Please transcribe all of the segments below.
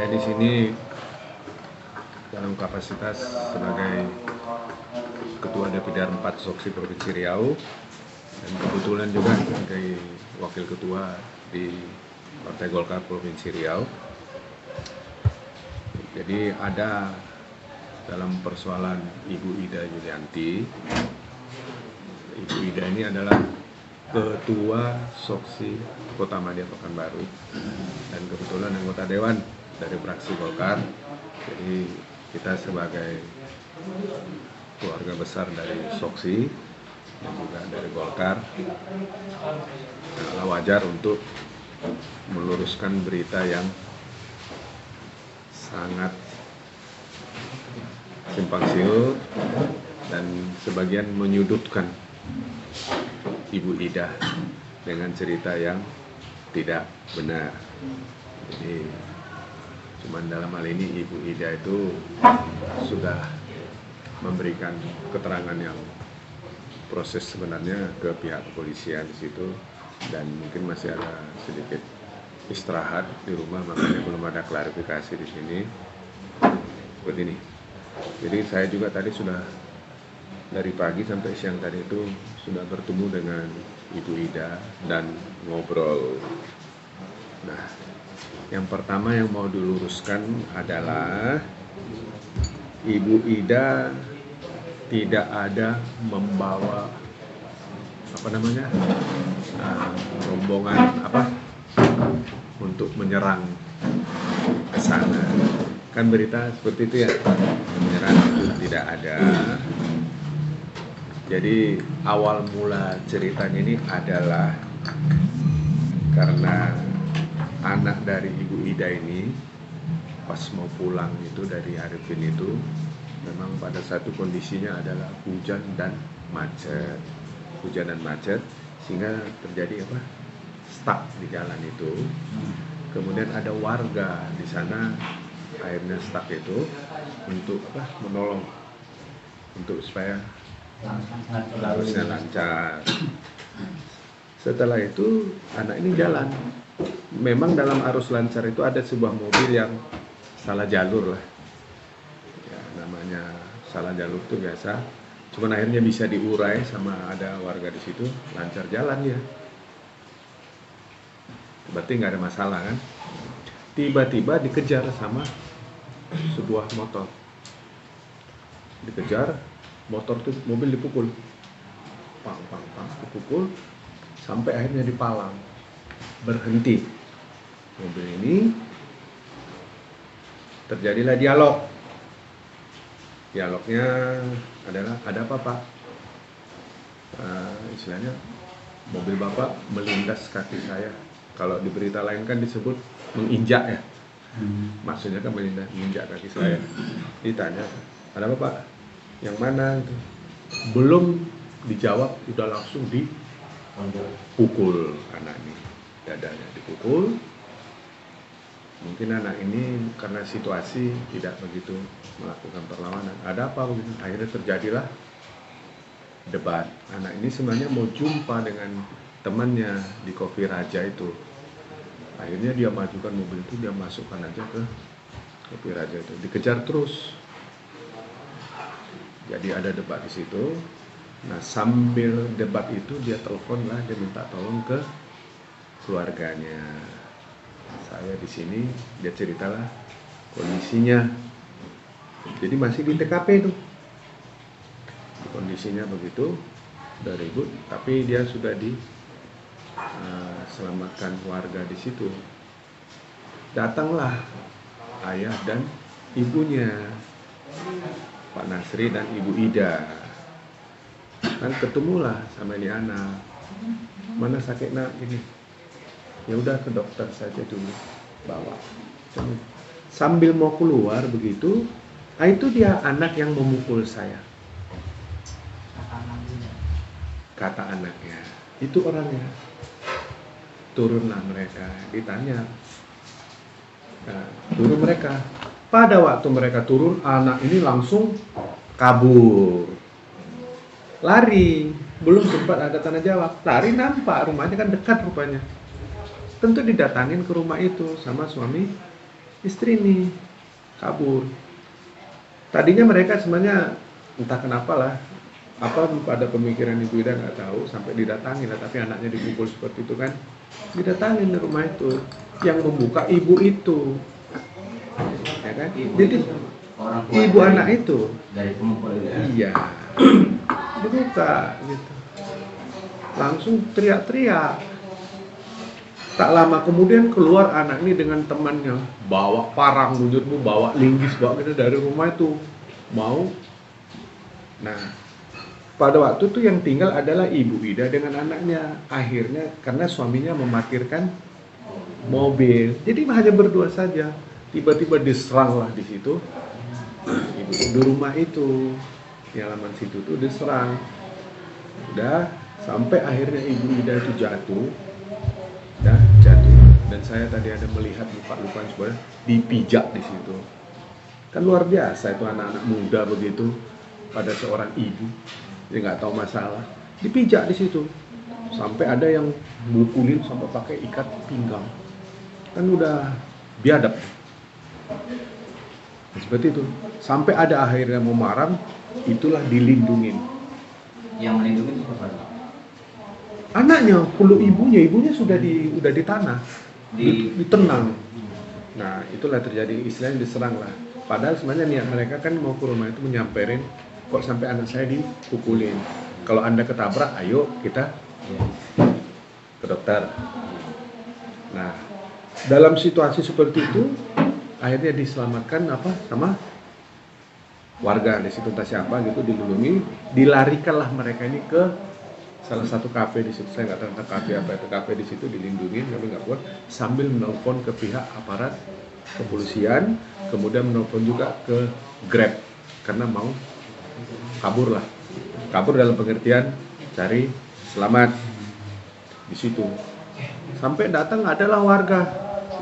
Saya di sini dalam kapasitas sebagai Ketua DPD 4 Soksi Provinsi Riau dan kebetulan juga sebagai Wakil Ketua di Partai Golkar Provinsi Riau. Jadi ada dalam persoalan Ibu Ida Yulianti. Ibu Ida ini adalah Ketua Soksi Kota Madya Pekanbaru dan kebetulan anggota Dewan dari fraksi Golkar. Jadi kita sebagai keluarga besar dari Soksi dan juga dari Golkar, wajar untuk meluruskan berita yang sangat simpang siur dan sebagian menyudutkan Ibu Ida dengan cerita yang tidak benar. Jadi cuman dalam hal ini Ibu Ida itu sudah memberikan keterangan yang proses sebenarnya ke pihak kepolisian di situ, dan mungkin masih ada sedikit istirahat di rumah, makanya belum ada klarifikasi di sini. Seperti ini. Jadi saya juga tadi sudah dari pagi sampai siang tadi itu sudah bertemu dengan Ibu Ida dan ngobrol. Nah, yang pertama yang mau diluruskan adalah Ibu Ida tidak ada membawa rombongan untuk menyerang ke sana. Kan berita seperti itu ya, menyerang itu tidak ada. Jadi awal mula ceritanya ini adalah karena anak dari Ibu Ida ini pas mau pulang itu dari Arifin itu memang pada satu kondisinya adalah hujan dan macet, sehingga terjadi stuck di jalan itu. Kemudian ada warga di sana akhirnya stuck itu untuk menolong untuk supaya harusnya lancar. Setelah itu anak ini jalan. Memang dalam arus lancar itu ada sebuah mobil yang salah jalur lah. Ya, namanya salah jalur itu biasa. Cuman akhirnya bisa diurai sama ada warga di situ, lancar jalan ya. Berarti nggak ada masalah kan? Tiba-tiba dikejar sama sebuah motor. Dikejar, motor itu mobil dipukul. Pang, dipukul sampai akhirnya dipalang. Berhenti mobil ini, terjadilah dialognya adalah ada apa Pak? Istilahnya mobil Bapak melindas kaki saya. Kalau di berita lain kan disebut menginjak ya, maksudnya kan menginjak kaki saya. Ditanya ada apa Pak? Yang mana? Belum dijawab udah langsung dipukul anak ini. Dadanya dipukul. Mungkin anak ini karena situasi tidak begitu melakukan perlawanan. Ada apa begitu? Akhirnya terjadilah debat. Anak ini sebenarnya mau jumpa dengan temannya di Kopi Raja itu. Akhirnya dia majukan mobil itu, dia masukkan aja ke Kopi Raja itu. Dikejar terus. Jadi ada debat di situ. Nah, sambil debat itu dia telepon lah, dia minta tolong ke keluarganya. Saya di sini, dia ceritalah kondisinya. Jadi masih di TKP itu. Kondisinya begitu, udah ribut, tapi dia sudah diselamatkan warga di situ. Datanglah ayah dan ibunya, Pak Nasri dan Ibu Ida. Kan ketemulah sama ini anak. Mana sakit nak ini? Ya udah ke dokter saja dulu, bawa. Sambil mau keluar begitu, itu dia anak yang memukul saya. Kata anaknya, itu orangnya. Turunlah mereka, ditanya. Nah, turun mereka. Pada waktu mereka turun, anak ini langsung kabur. Lari, belum sempat ada tanda jawab. Lari nampak, rumahnya kan dekat rupanya. Tentu didatangin ke rumah itu sama suami istri ini kabur. Tadinya mereka sebenarnya entah kenapa lah, apa pada pemikiran Ibu Ida nggak tahu, sampai didatangin lah, tapi anaknya dipukul seperti itu kan, didatangin di rumah itu, yang membuka ibu itu, ya kan? Jadi ibu anak itu, dari pemukul itu. iya, dibuka gitu, langsung teriak-teriak. Tak lama kemudian keluar anak ini dengan temannya, bawa parang, bujurmu, bawa linggis, bawa gitu dari rumah itu, mau. Nah, pada waktu itu yang tinggal adalah Ibu Ida dengan anaknya. Akhirnya karena suaminya memarkirkan mobil, jadi hanya berdua saja. Tiba-tiba diserang lah di situ. Ibu di rumah itu, di halaman situ tuh diserang. Udah sampai akhirnya Ibu Ida itu jatuh. Dan saya tadi ada melihat luka-luka sebenarnya dipijak di situ. Kan luar biasa itu anak-anak muda begitu pada seorang ibu. Dia nggak tahu masalah, dipijak di situ. Sampai ada yang mukulin sampai pakai ikat pinggang. Kan udah biadab. Nah, seperti itu. Sampai ada akhirnya memarah, itulah dilindungin. Yang melindungi itu siapa? Anaknya, peluk ibunya sudah di tanah, ditenang. Nah, itulah terjadi, istilahnya diserang lah. Padahal sebenarnya niat mereka kan mau ke rumah itu menyamperin, kok sampai anak saya dipukulin. Kalau Anda ketabrak, ayo kita ke dokter. Nah, dalam situasi seperti itu, akhirnya diselamatkan sama warga di situ, entah siapa gitu, dilindungi, dilarikanlah mereka ini ke salah satu kafe di situ. Saya nggak tahu tentang kafe apa itu, kafe di situ dilindungi, kami nggak kuat, sambil menelpon ke pihak aparat kepolisian, kemudian menelpon juga ke Grab karena mau kabur dalam pengertian cari selamat di situ. Sampai datang adalah warga.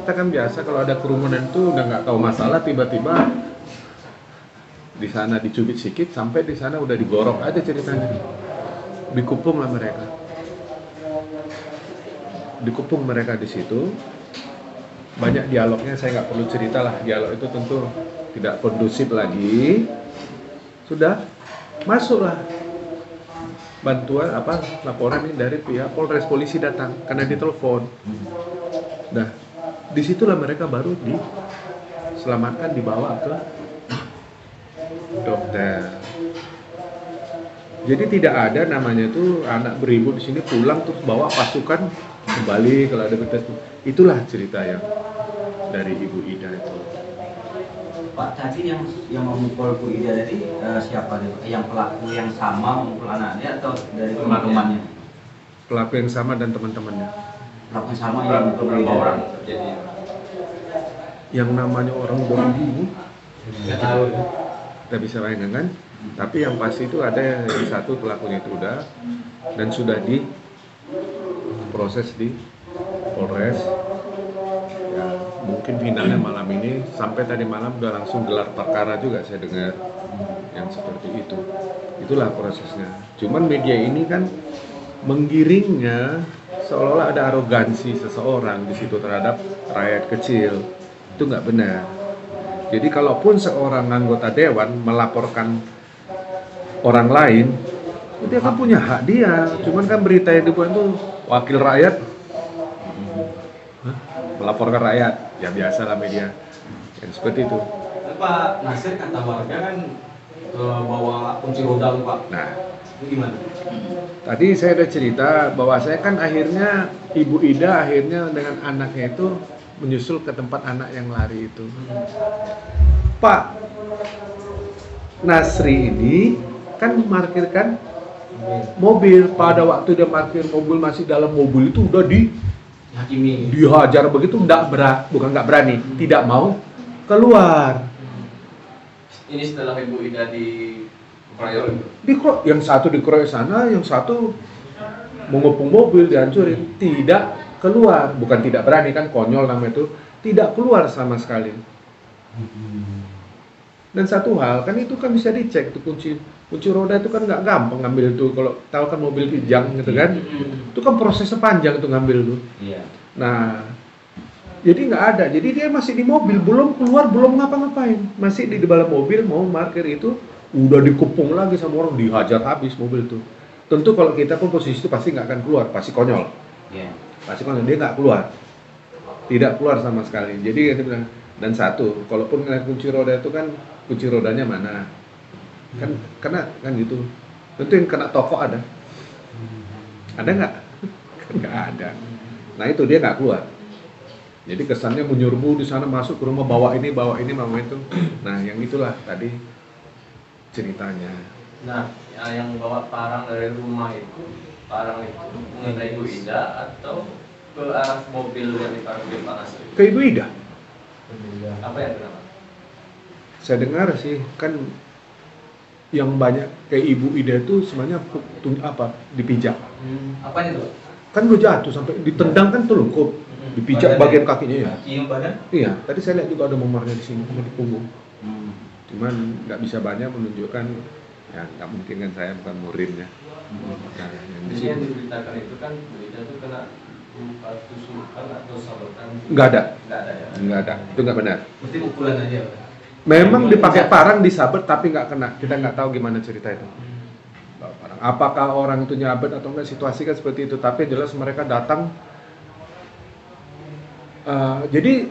Kita kan biasa kalau ada kerumunan itu udah nggak tahu masalah, tiba-tiba di sana dicubit sikit, sampai di sana udah digorok aja ceritanya. Dikupung lah mereka. Dikupung mereka di situ. Banyak dialognya, saya nggak perlu cerita lah. Dialog itu tentu tidak kondusif lagi. Sudah masuklah bantuan laporan ini dari pihak Polres, polisi datang karena ditelepon. Nah, disitulah mereka baru diselamatkan, dibawa ke dokter. Jadi tidak ada namanya itu anak beribu di sini pulang terus bawa pasukan kembali kalau ada betes. Itulah cerita yang dari Ibu Ida itu. Pak, tadi yang memukul Bu Ida tadi siapa dia? Yang pelaku yang sama memukul anaknya atau dari teman-temannya? Pelaku yang sama dan teman-temannya. Pelaku yang sama yang memukul berapa orang? Jadi yang namanya orang beribu, kita bisa bayangkan kan? Tapi yang pasti itu ada yang satu pelakunya itu udah dan sudah diproses di Polres. Ya, mungkin finalnya malam ini, sampai tadi malam udah langsung gelar perkara juga saya dengar yang seperti itu. Itulah prosesnya. Cuman media ini kan menggiringnya seolah-olah ada arogansi seseorang di situ terhadap rakyat kecil. Itu nggak benar. Jadi kalaupun seorang anggota dewan melaporkan orang lain, dia kan punya hak dia. Cuman kan berita yang dibuat itu wakil rakyat melaporkan rakyat, ya biasalah media yang seperti itu. Pak Nasir kata warga kan bawa kunci roda Pak. Nah, itu gimana? tadi saya udah cerita bahwa saya kan akhirnya Ibu Ida akhirnya dengan anaknya itu menyusul ke tempat anak yang lari itu. Pak Nasri ini kan memarkirkan mobil. Pada waktu dia parkir mobil, masih dalam mobil itu udah dihajar begitu, bukan nggak berani, tidak mau keluar. Ini setelah Ibu Ida Yang satu dikeroyok sana, yang satu mengepung mobil, dihancurin, tidak keluar. Bukan tidak berani, kan konyol namanya itu, tidak keluar sama sekali. Dan satu hal, kan itu kan bisa dicek tuh kunci roda itu kan nggak gampang ngambil tuh. Kalau tahu kan mobil kijang gitu kan, itu kan prosesnya panjang tuh ngambil tuh. Iya. Nah, Jadi nggak ada, jadi dia masih di mobil, belum keluar, belum ngapa-ngapain, masih di dalam mobil mau parkir itu, udah dikepung lagi sama orang, dihajar habis mobil itu. Tentu kalau kita pun posisi itu pasti nggak akan keluar, pasti konyol, pasti konyol, dia nggak keluar, tidak keluar sama sekali. Jadi dia bilang, dan satu, kalaupun ngeliat kunci roda itu kan, kunci rodanya mana, kan kena kan gitu. Tentu yang kena toko ada nggak? Kan nggak ada. Nah itu dia nggak keluar. Jadi kesannya menyerbu di sana, masuk ke rumah, bawa ini bawa itu. Nah yang itulah tadi ceritanya. Nah, yang bawa parang dari rumah itu, parang itu mengenai Ibu Ida atau ke arah mobil yang diparkir Pak Nasir? Ke Ibu Ida. Apa yang kenapa? Saya dengar sih kan yang banyak kayak Ibu Ida itu sebenarnya dipijak. Apanya tuh? Kan udah jatuh sampai ditendang kan telungkup, dipijak bagian kakinya ya. Kaki badan? Iya, tadi saya lihat juga ada memarnya di sini, di punggung. Cuman nggak bisa banyak menunjukkan, ya nggak mungkin kan saya bukan muridnya. Nah, yang di Jadi yang sini diberitakan itu kan Bu Ida itu kena luka tusukan atau sabetan? nggak ada, Nggak ada ya? nggak ada, itu nggak benar. Berarti pukulan aja Pak? Memang dipakai parang, disabet tapi nggak kena. Kita nggak tahu gimana cerita itu. Parang. Apakah orang itu nyabet atau enggak, situasi kan seperti itu. Tapi jelas mereka datang. Jadi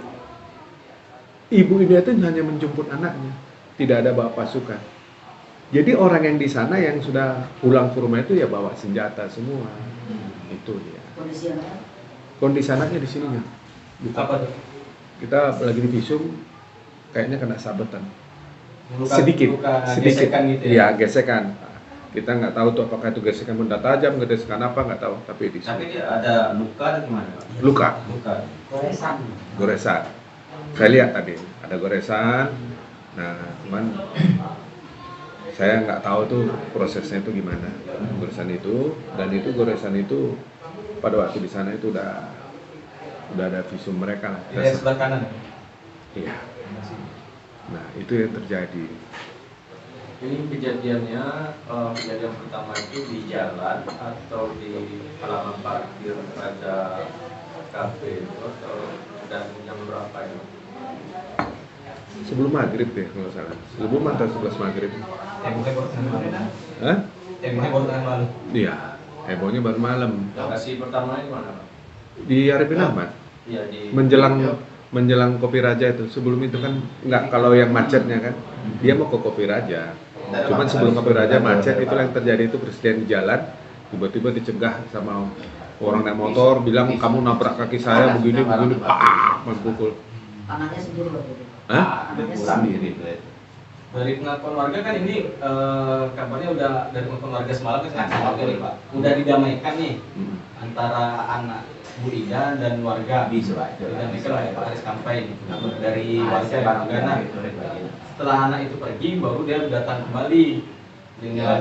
Ibu Ida itu hanya menjemput anaknya, tidak ada bawa pasukan. Jadi orang yang di sana yang sudah pulang ke rumah itu ya bawa senjata semua. Itu dia. Kondisi anaknya? Kondisi anaknya di sininya. Apa tuh? Kita lagi di visum, kayaknya kena sabetan. Luka- sedikit. luka gesekan gitu ya? Iya, gesekan. Kita nggak tahu tuh apakah itu gesekan benda tajam, gesekan apa nggak tahu. Tapi di Tapi sini dia ada luka atau gimana Pak? luka, Luka. Goresan. goresan. Saya lihat tadi ada goresan. Nah, cuman saya nggak tahu tuh prosesnya itu gimana goresan itu, dan itu goresan itu pada waktu di sana itu udah ada visum mereka lah. Ini yang sebelah kanan. Iya. Nah itu yang terjadi. Ini kejadiannya, kejadian pertama itu di jalan atau di halaman parkir pada kafe itu, atau dan jam berapa itu? Sebelum maghrib deh kalau nggak salah. Sebelum atau 11 maghrib. Hebohnya baru tengah malam. Hah? Hebohnya baru tengah malam. Iya. Hebohnya baru malam. Lokasi pertamanya di mana Pak? Di Arifin Ahmad. Iya di Menjelang Kopi Raja itu. Sebelum itu kan nggak, kalau yang macetnya kan dia mau ke Kopi Raja. Cuman sebelum Kopi Raja macet, itu yang terjadi itu presiden di jalan tiba-tiba dicegah sama orang naik motor, bilang kamu nabrak kaki saya begini, pak, menpukul. Anaknya sendiri waktu itu. Hah? Anaknya Sendiri. Dari pengakuan warga kan ini kabarnya udah dari pengakuan warga semalam kan warga nih Pak, udah didamaikan nih antara anak Bu Ida dan warga. Bisa Pak. Didamaikan oleh Pak Aris Kampai ini dari warga Bangana. Setelah anak itu pergi, baru dia datang kembali dengan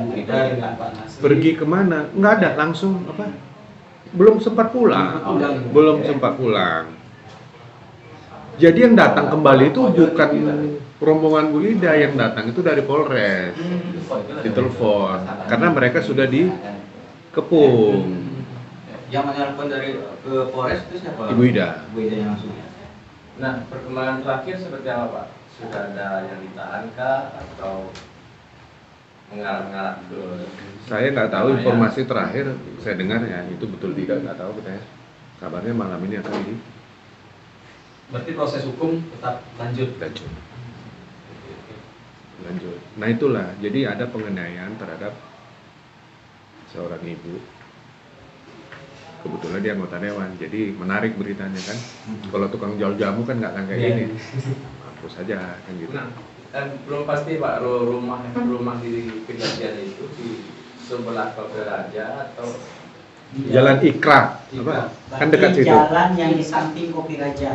Bu Ida dengan Pak Nasir. Pergi kemana? Nggak ada, langsung apa? Belum sempat pulang. Belum sempat pulang. Jadi yang datang kembali itu bukan rombongan Bu Ida, yang datang itu dari Polres. Ditelepon karena mereka sudah dikepung. Yang menelpon dari ke Polres itu siapa? Ibu Ida. Ibu Ida yang langsung. Nah, perkembangan terakhir seperti apa Pak? Sudah ada yang ditahankah atau mengarah-ngarah ke? Saya nggak tahu informasi terakhir, saya dengar ya itu betul tidak, nggak tahu kita ya. Kabarnya malam ini akan Berarti proses hukum tetap lanjut. lanjut. Nah itulah, jadi ada penganiayaan terhadap seorang ibu. Kebetulan dia anggota dewan, jadi menarik beritanya kan. Kalau tukang jual jamu kan nggak akan kayak gini. Hapus saja kan gitu. Nah, dan belum pasti Pak, rumah di kejadian itu di sebelah Kopi Raja atau Jalan Ikra, apa? Kan dekat situ. Jalan yang di samping Kopi Raja.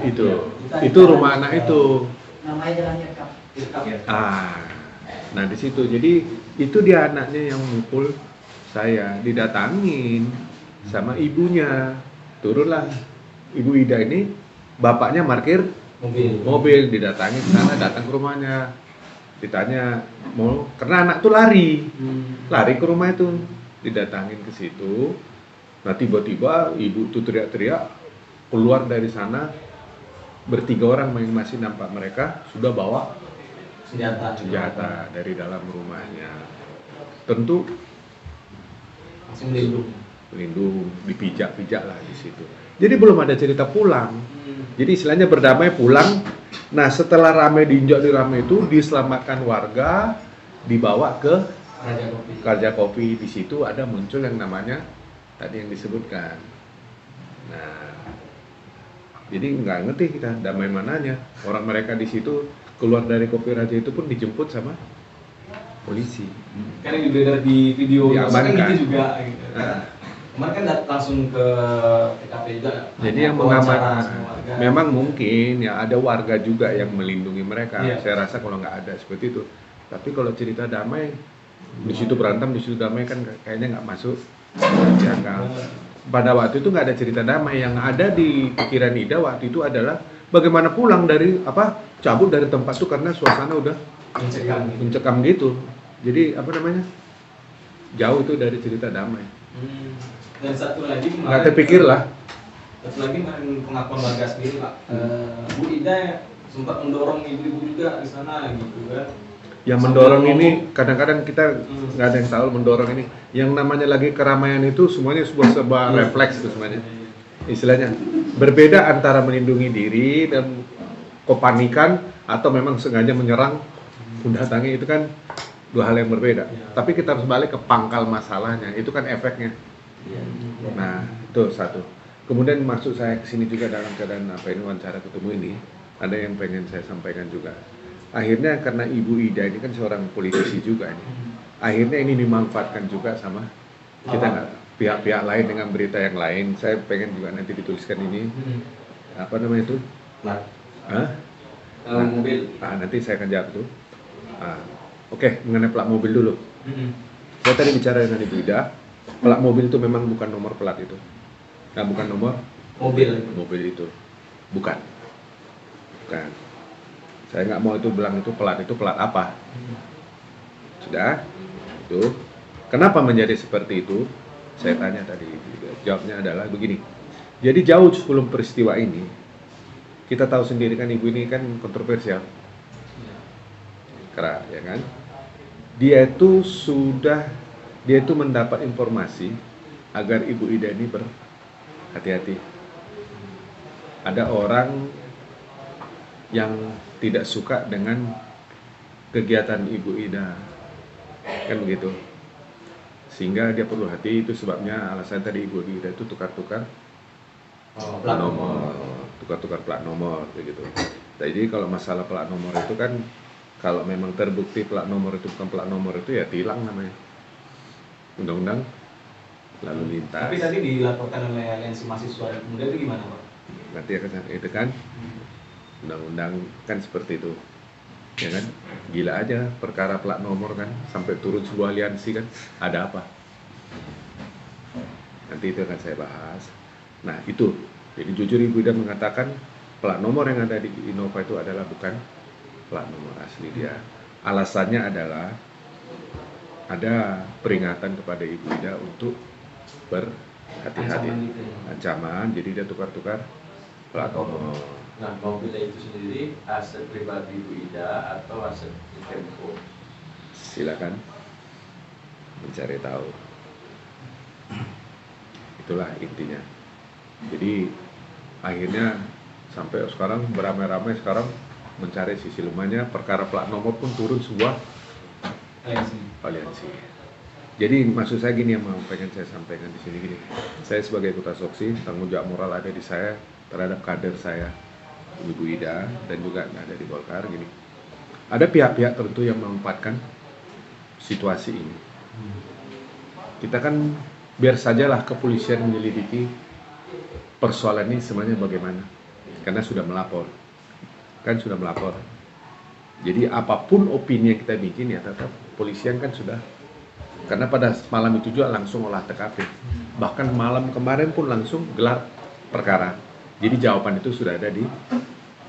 Itu rumah anak itu. Namanya Jalan Irkap. Nah di situ. Jadi itu dia anaknya yang mukul saya, didatangin sama ibunya. Turunlah Ibu Ida ini, bapaknya parkir mobil, didatangin ke sana, datang ke rumahnya. Ditanya mau, karena anak tuh lari ke rumah itu, didatangin ke situ. Nah tiba-tiba ibu tuh teriak-teriak keluar dari sana, bertiga orang masih nampak mereka sudah bawa senjata dari dalam rumahnya. Tentu Langsung melindung, dipijak-pijak lah di situ. Jadi belum ada cerita pulang. Jadi istilahnya berdamai pulang. Nah setelah ramai diinjak di ramai itu diselamatkan warga, dibawa ke Raja Kopi. Di situ ada muncul yang namanya tadi yang disebutkan. Nah, jadi nggak ngerti kita damai mananya. Orang mereka di situ keluar dari Kopi Raja itu pun dijemput sama polisi. Kan yang beredar di video Diamankan. gitu juga. Gitu. Kemarin kan langsung ke TKP juga. Jadi yang mengamankan, memang mungkin ya ada warga juga yang melindungi mereka. Iya. Saya rasa kalau nggak ada seperti itu. Tapi kalau cerita damai, di situ berantem, di situ damai kan kayaknya nggak masuk jangka. Pada waktu itu nggak ada cerita damai. Yang ada di pikiran Ida waktu itu adalah bagaimana pulang dari cabut dari tempat itu karena suasana udah mencekam gitu. Jadi apa namanya, jauh itu dari cerita damai. Dan satu lagi Nggak terpikir lah. Satu lagi kemarin pengakuan warga sendiri Pak, Bu Ida sempat mendorong ibu-ibu juga di sana gitu kan. Yang mendorong ini kadang-kadang kita nggak ada yang tahu mendorong ini. Yang namanya lagi keramaian itu semuanya sebuah refleks itu semuanya. Istilahnya berbeda antara melindungi diri dan kepanikan atau memang sengaja menyerang mendatangi, itu kan dua hal yang berbeda. Tapi kita harus balik ke pangkal masalahnya, itu kan efeknya. Nah itu satu. Kemudian maksud saya kesini juga dalam keadaan wawancara ketemu ini, ada yang pengen saya sampaikan juga. Akhirnya karena Ibu Ida ini kan seorang politisi juga ini. Akhirnya ini dimanfaatkan juga sama kita nggak pihak-pihak lain dengan berita yang lain. Saya pengen juga nanti dituliskan ini apa namanya itu? Mobil. Nanti saya akan jawab itu. Oke, mengenai plat mobil dulu. Saya tadi bicara dengan Ibu Ida, plat mobil itu memang bukan nomor plat itu. Nah, bukan nomor mobil itu. Bukan. Saya nggak mau itu bilang itu plat apa. Sudah, itu. Kenapa menjadi seperti itu? Saya tanya tadi. Jawabnya adalah begini. Jadi jauh sebelum peristiwa ini, kita tahu sendiri kan ibu ini kan kontroversial. Keras, ya kan? Dia itu mendapat informasi agar Ibu Ida ini berhati-hati. Ada orang yang tidak suka dengan kegiatan Ibu Ida, kan begitu. Sehingga dia perlu hati, itu sebabnya alasan tadi Ibu Ida itu tukar-tukar plat nomor, begitu. Jadi kalau masalah plat nomor itu kan, kalau memang terbukti plat nomor itu bukan plat nomor itu ya tilang namanya. Undang-undang lalu lintas. Tapi tadi dilaporkan oleh aliansi mahasiswa muda itu gimana Pak? Nanti akan itu kan undang-undang kan seperti itu. Ya kan? Gila aja perkara plat nomor kan sampai turun sebuah aliansi kan, ada apa? Nanti itu akan saya bahas. Nah, itu. Jadi jujur Ibu Ida mengatakan plat nomor yang ada di Innova itu adalah bukan plat nomor asli dia. Alasannya adalah ada peringatan kepada Ibu Ida untuk berhati-hati. Ancaman, jadi dia tukar-tukar plat nomor. Nah, mobil itu sendiri aset pribadi Bu Ida atau aset Tempo? Silakan mencari tahu. Itulah intinya. Jadi akhirnya sampai sekarang beramai-ramai sekarang mencari sisi lemahnya, perkara plat nomor pun turun sebuah aliansi. Jadi maksud saya gini yang mau pengen saya sampaikan di sini gini. Saya sebagai ketua Soksi, tanggung jawab moral ada di saya terhadap kader saya, Ibu Ida, dan juga ada di Golkar gini. Ada pihak-pihak tertentu yang memanfaatkan situasi ini. Kita kan biar sajalah kepolisian menyelidiki persoalan ini sebenarnya bagaimana. Karena sudah melapor. Kan sudah melapor. Jadi apapun opini yang kita bikin ya tetap polisian kan sudah. Karena pada malam itu juga langsung olah TKP. Bahkan malam kemarin pun langsung gelar perkara. Jadi jawaban itu sudah ada di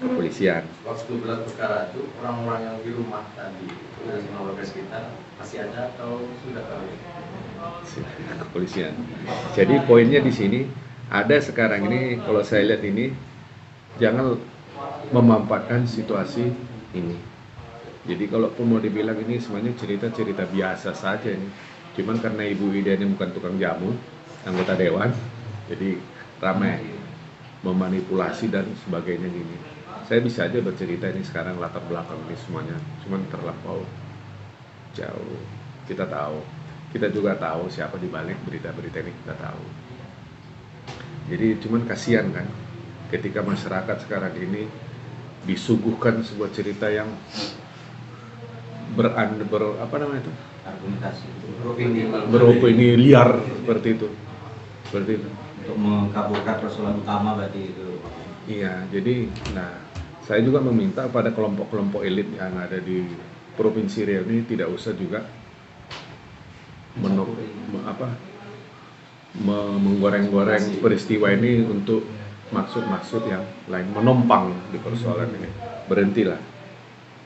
kepolisian. Waktu gelar perkara itu orang-orang yang di rumah tadi dan semua warga sekitar masih ada atau sudah kawin? Kepolisian. Jadi poinnya di sini ada sekarang ini kalau saya lihat ini jangan memanfaatkan situasi ini. Jadi kalau pun mau dibilang ini sebenarnya cerita-cerita biasa saja ini. Cuman karena Ibu Ida ini bukan tukang jamu, anggota dewan, jadi ramai memanipulasi dan sebagainya gini. Saya bisa aja bercerita ini sekarang latar belakang ini semuanya, cuman terlampau jauh. Kita juga tahu siapa di balik berita-berita ini, kita tahu. Jadi cuman kasihan kan, ketika masyarakat sekarang ini disuguhkan sebuah cerita yang argumentasi beropini liar seperti itu. untuk mengkaburkan persoalan utama berarti itu. Iya, jadi saya juga meminta pada kelompok-kelompok elit yang ada di Provinsi Riau ini tidak usah juga menggoreng-goreng peristiwa ini untuk maksud-maksud yang lain, menumpang di persoalan ini. Berhentilah,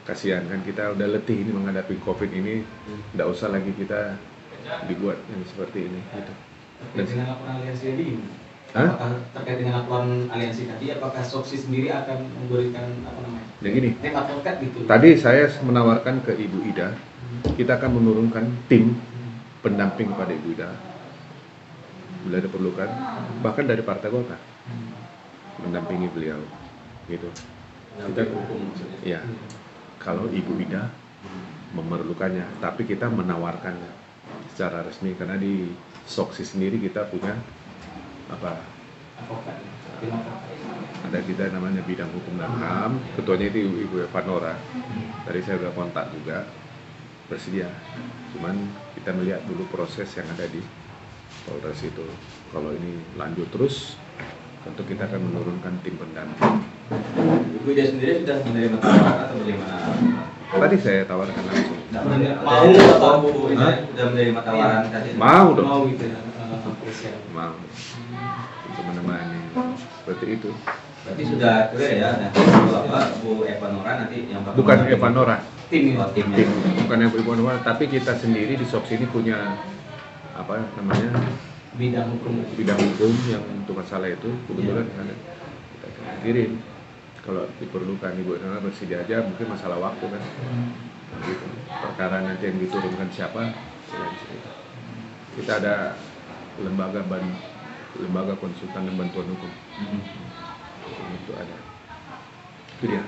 kasihan kan, kita udah letih ini menghadapi COVID ini, tidak usah lagi kita dibuat yang seperti ini gitu. Terkait dengan laporan aliansi tadi, Hah? apakah terkait dengan laporan aliansi tadi, apakah Soksi sendiri akan memberikan Ya gini, tim advokat gitu? tadi saya menawarkan ke Ibu Ida, kita akan menurunkan tim pendamping pada Ibu Ida bila diperlukan, bahkan dari Partai Golkar mendampingi beliau, gitu. Kita, ya, kalau Ibu Ida memerlukannya, tapi kita menawarkannya secara resmi karena di Soksi sendiri kita punya Advokat, tim advokat. ada kita namanya bidang hukum dan HAM, ketuanya itu Ibu Eva Nora. Tadi saya udah kontak juga, bersedia. Cuman kita melihat dulu proses yang ada di Polres itu. Kalau ini lanjut terus, tentu kita akan menurunkan tim pendamping. Ibu Ida sendiri sudah menerima tawaran atau bagaimana? Tadi saya tawarkan langsung. Mau atau Bu Ida sudah menerima tawaran tadi? Mau dong. Mau gitu ya, apresiasi. Mau untuk menemani seperti itu. Berarti sudah clear ya, nanti Bu Eva Nora nanti yang bakal Bukan mendampingi. Eva Nora, Tim ini. Oh, timnya. tim, bukan yang Eva Nora, tapi kita sendiri di Soksi ini punya Bidang hukum. bidang hukum yang untuk masalah itu kebetulan ada, kita akan kirim kalau diperlukan. Ibu Nora bersedia aja, mungkin masalah waktu kan, gitu. Perkara nanti yang diturunkan siapa, selain cerita. Kita ada lembaga konsultan dan bantuan hukum, itu ada. Itu dia.